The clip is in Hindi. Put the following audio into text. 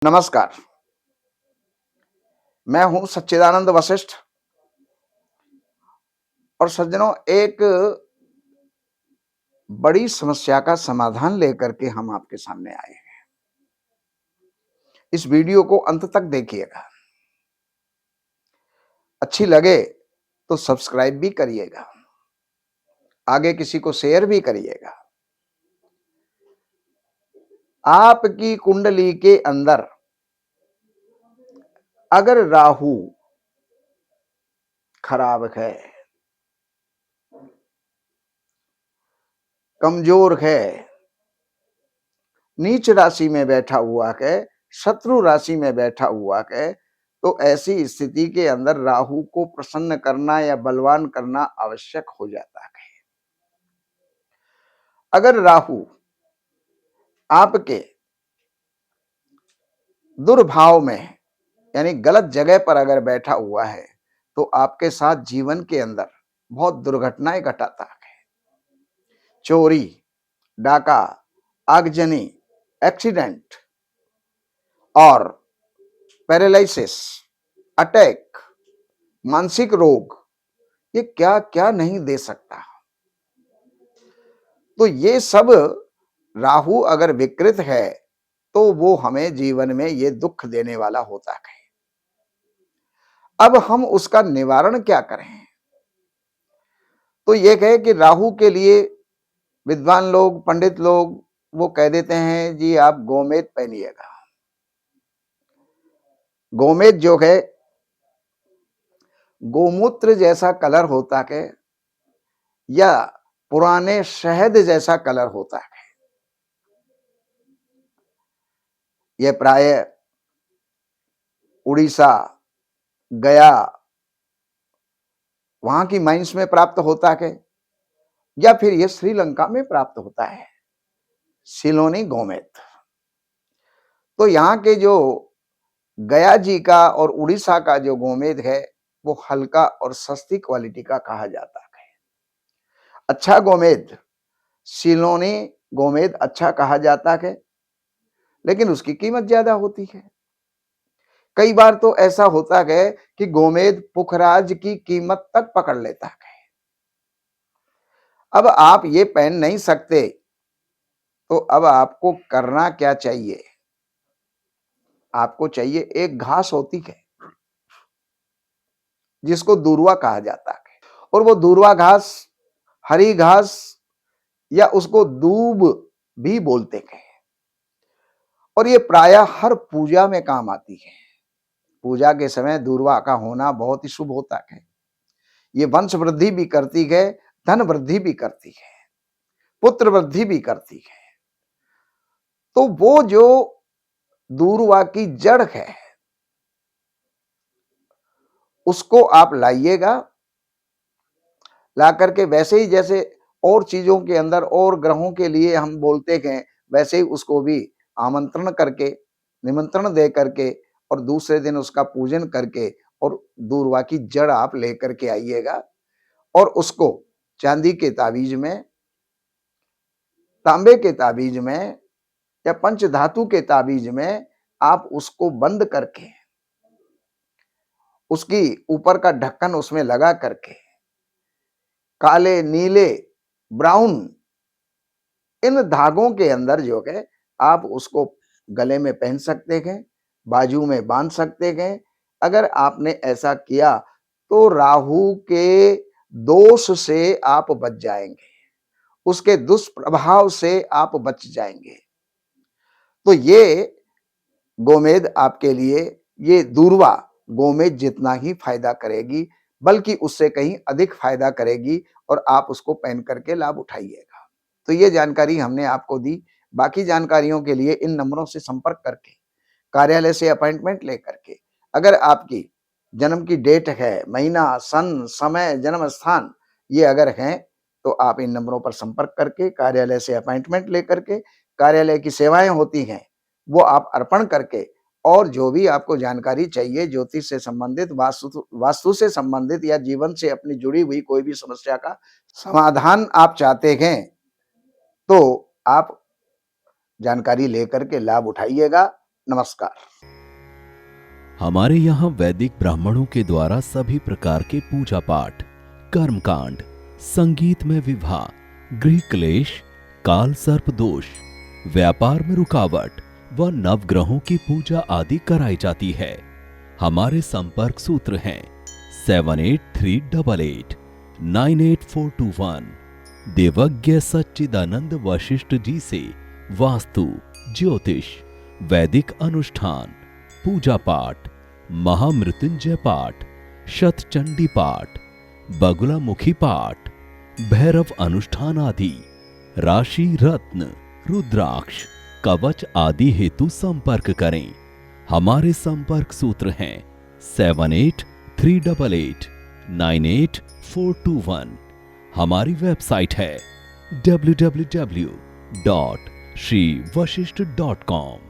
नमस्कार। मैं हूं सच्चिदानंद वशिष्ठ। और सज्जनों, एक बड़ी समस्या का समाधान लेकर के हम आपके सामने आए हैं। इस वीडियो को अंत तक देखिएगा। अच्छी लगे तो सब्सक्राइब भी करिएगा, आगे किसी को शेयर भी करिएगा। आपकी कुंडली के अंदर अगर राहु खराब है, कमजोर है, नीच राशि में बैठा हुआ है, शत्रु राशि में बैठा हुआ है, तो ऐसी स्थिति के अंदर राहु को प्रसन्न करना या बलवान करना आवश्यक हो जाता है। अगर राहु आपके दुर्भाव में यानी गलत जगह पर अगर बैठा हुआ है तो आपके साथ जीवन के अंदर बहुत दुर्घटनाएं घटाता है। चोरी, डाका, आगजनी, एक्सीडेंट और पैरालिसिस, अटैक, मानसिक रोग, ये क्या क्या नहीं दे सकता। तो ये सब राहु अगर विकृत है तो वो हमें जीवन में ये दुख देने वाला होता है। अब हम उसका निवारण क्या करें? तो ये कहे कि राहु के लिए विद्वान लोग, पंडित लोग वो कह देते हैं जी आप गोमेद पहनिएगा। गोमेद जो है गोमूत्र जैसा कलर होता है या पुराने शहद जैसा कलर होता है। यह प्राय उड़ीसा, गया, वहां की माइंस में प्राप्त होता है या फिर यह श्रीलंका में प्राप्त होता है, सिलोनी गोमेद। तो यहाँ के जो गया जी का और उड़ीसा का जो गोमेद है वो हल्का और सस्ती क्वालिटी का कहा जाता है। अच्छा गोमेद सिलोनी गोमेद अच्छा कहा जाता है, लेकिन उसकी कीमत ज्यादा होती है। कई बार तो ऐसा होता है कि गोमेद पुखराज की कीमत तक पकड़ लेता है। अब आप ये पहन नहीं सकते तो अब आपको करना क्या चाहिए? आपको चाहिए, एक घास होती है जिसको दूर्वा कहा जाता है, और वो दूर्वा घास, हरी घास या उसको दूब भी बोलते हैं, और ये प्रायः हर पूजा में काम आती है। पूजा के समय दूर्वा का होना बहुत ही शुभ होता है। ये वंश वृद्धि भी करती है, धन वृद्धि भी करती है, पुत्र वृद्धि भी करती है। तो वो जो दूर्वा की जड़ है उसको आप लाइएगा, ला करके वैसे ही जैसे और चीजों के अंदर और ग्रहों के लिए हम बोलते हैं, वैसे ही उसको भी आमंत्रण करके, निमंत्रण दे करके और दूसरे दिन उसका पूजन करके और दूर्वा की जड़ आप लेकर के आइएगा और उसको चांदी के ताबीज में, तांबे के ताबीज में या पंच धातु के ताबीज में आप उसको बंद करके, उसकी ऊपर का ढक्कन उसमें लगा करके, काले, नीले, ब्राउन इन धागों के अंदर जो है आप उसको गले में पहन सकते हैं, बाजू में बांध सकते हैं। अगर आपने ऐसा किया तो राहु के दोष से आप बच जाएंगे, उसके दुष्प्रभाव से आप बच जाएंगे। तो ये गोमेद आपके लिए, ये दूर्वा गोमेद जितना ही फायदा करेगी, बल्कि उससे कहीं अधिक फायदा करेगी और आप उसको पहन करके लाभ उठाइएगा। तो ये जानकारी हमने आपको दी। बाकी जानकारियों के लिए इन नंबरों से संपर्क करके, कार्यालय से अपॉइंटमेंट लेकर के, अगर आपकी जन्म की डेट है, महीना, सन, समय, जन्म स्थान ये अगर हैं तो आप इन नंबरों पर संपर्क करके कार्यालय से अपॉइंटमेंट लेकर के, कार्यालय की सेवाएं होती हैं वो आप अर्पण करके, और जो भी आपको जानकारी चाहिए ज्योतिष से संबंधित, वास्तु से संबंधित या जीवन से अपनी जुड़ी हुई कोई भी समस्या का समाधान आप चाहते हैं तो आप जानकारी लेकर के लाभ उठाइएगा। नमस्कार। हमारे यहाँ वैदिक ब्राह्मणों के द्वारा सभी प्रकार के पूजा पाठ, कर्मकांड, संगीत में विवाह, गृह क्लेश, काल सर्प दोष, व्यापार में रुकावट व नवग्रहों की पूजा आदि कराई जाती है। हमारे संपर्क सूत्र हैं 7838898421। देवज्ञ सच्चिदानंद वशिष्ठ जी से वास्तु, ज्योतिष, वैदिक अनुष्ठान, पूजा पाठ, महामृत्युंजय पाठ, शतचंडी पाठ, बगुलामुखी पाठ, भैरव अनुष्ठान आदि, राशि रत्न, रुद्राक्ष, कवच आदि हेतु संपर्क करें। हमारे संपर्क सूत्र हैं 7838898421। हमारी वेबसाइट है www.shrivashishth.com।